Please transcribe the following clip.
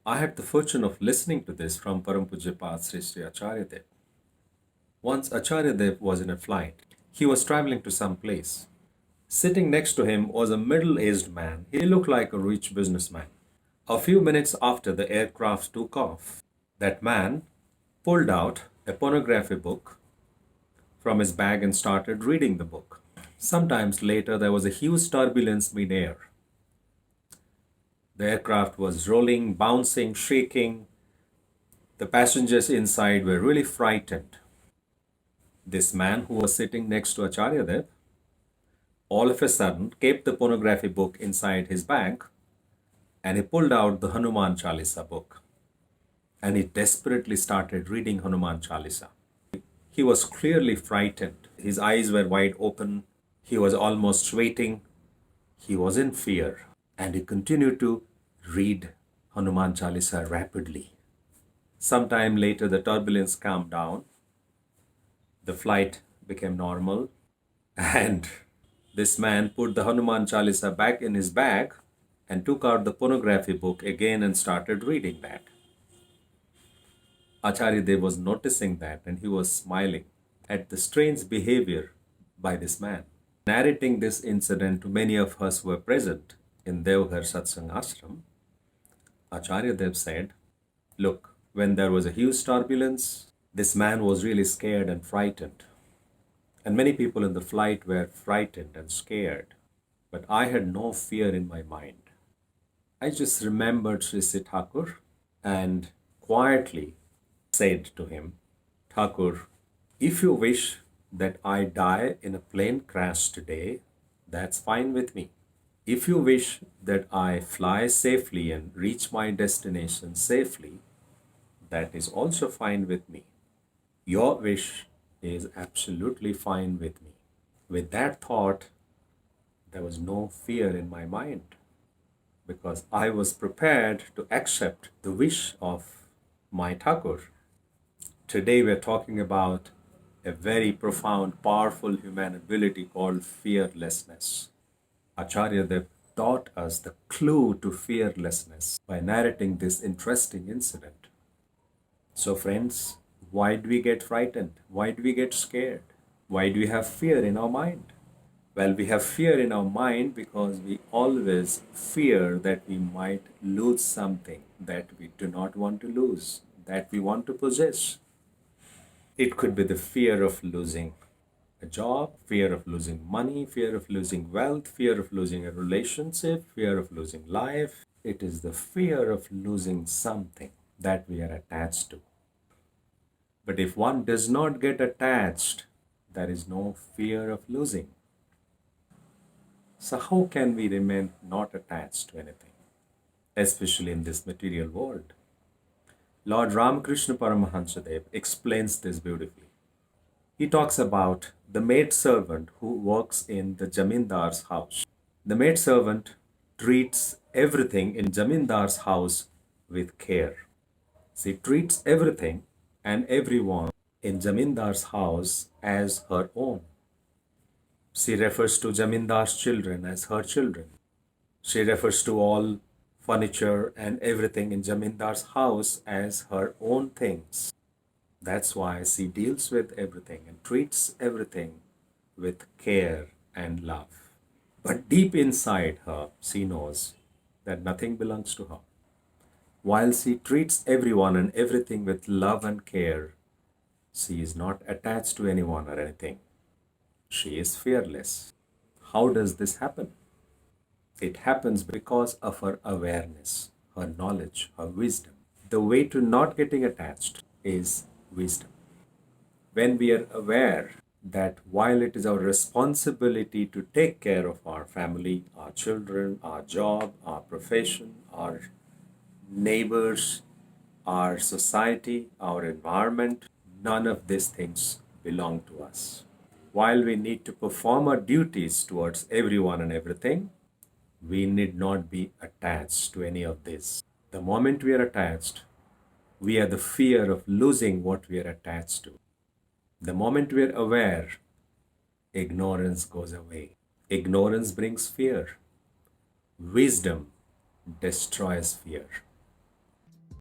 I had the fortune of listening to this from Param Pujya Sri Sri Acharya Dev. Once Acharya Dev was in a flight. He was traveling to some place. Sitting next to him was a middle-aged man. He looked like a rich businessman. A few minutes after the aircraft took off, that man pulled out a pornography book from his bag and started reading the book. Sometimes later, there was a huge turbulence mid-air. The aircraft was rolling, bouncing, shaking. The passengers inside were really frightened. This man who was sitting next to Acharya Dev all of a sudden kept the pornography book inside his bag and he pulled out the Hanuman Chalisa book and he desperately started reading Hanuman Chalisa. He was clearly frightened. His eyes were wide open. He was almost sweating. He was in fear and he continued to read Hanuman Chalisa rapidly. Sometime later, the turbulence calmed down. The flight became normal and this man put the Hanuman Chalisa back in his bag and took out the pornography book again and started reading that. Acharya Dev was noticing that and he was smiling at the strange behavior by this man. Narrating this incident to many of us who were present in Devghar Satsang Ashram, Acharya Dev said, look, when there was a huge turbulence, this man was really scared and frightened. And many people in the flight were frightened and scared. But I had no fear in my mind. I just remembered Sri Sri Thakur and quietly said to him, Thakur, if you wish that I die in a plane crash today, that's fine with me. If you wish that I fly safely and reach my destination safely, that is also fine with me. Your wish is absolutely fine with me. With that thought, there was no fear in my mind because I was prepared to accept the wish of my Thakur. Today we're talking about a very profound, powerful human ability called fearlessness. Acharya Dev taught us the clue to fearlessness by narrating this interesting incident. So friends, why do we get frightened? Why do we get scared? Why do we have fear in our mind? Well, we have fear in our mind because we always fear that we might lose something that we do not want to lose, that we want to possess. It could be the fear of losing a job, fear of losing money, fear of losing wealth, fear of losing a relationship, fear of losing life. It is the fear of losing something that we are attached to. But if one does not get attached, there is no fear of losing. So how can we remain not attached to anything, especially in this material world? Lord Ramakrishna Paramahansadev explains this beautifully. He talks about the maidservant who works in the Jamindar's house. The maidservant treats everything in Jamindar's house with care. She treats everything and everyone in Jamindar's house as her own. She refers to Jamindar's children as her children. She refers to all furniture and everything in Jamindar's house as her own things. That's why she deals with everything and treats everything with care and love. But deep inside her, she knows that nothing belongs to her. While she treats everyone and everything with love and care, she is not attached to anyone or anything. She is fearless. How does this happen? It happens because of her awareness, her knowledge, her wisdom. The way to not getting attached is wisdom. When we are aware that while it is our responsibility to take care of our family, our children, our job, our profession, our neighbors, our society, our environment, none of these things belong to us. While we need to perform our duties towards everyone and everything, we need not be attached to any of this. The moment we are attached, we are the fear of losing what we are attached to. The moment we are aware, ignorance goes away. Ignorance brings fear. Wisdom destroys fear.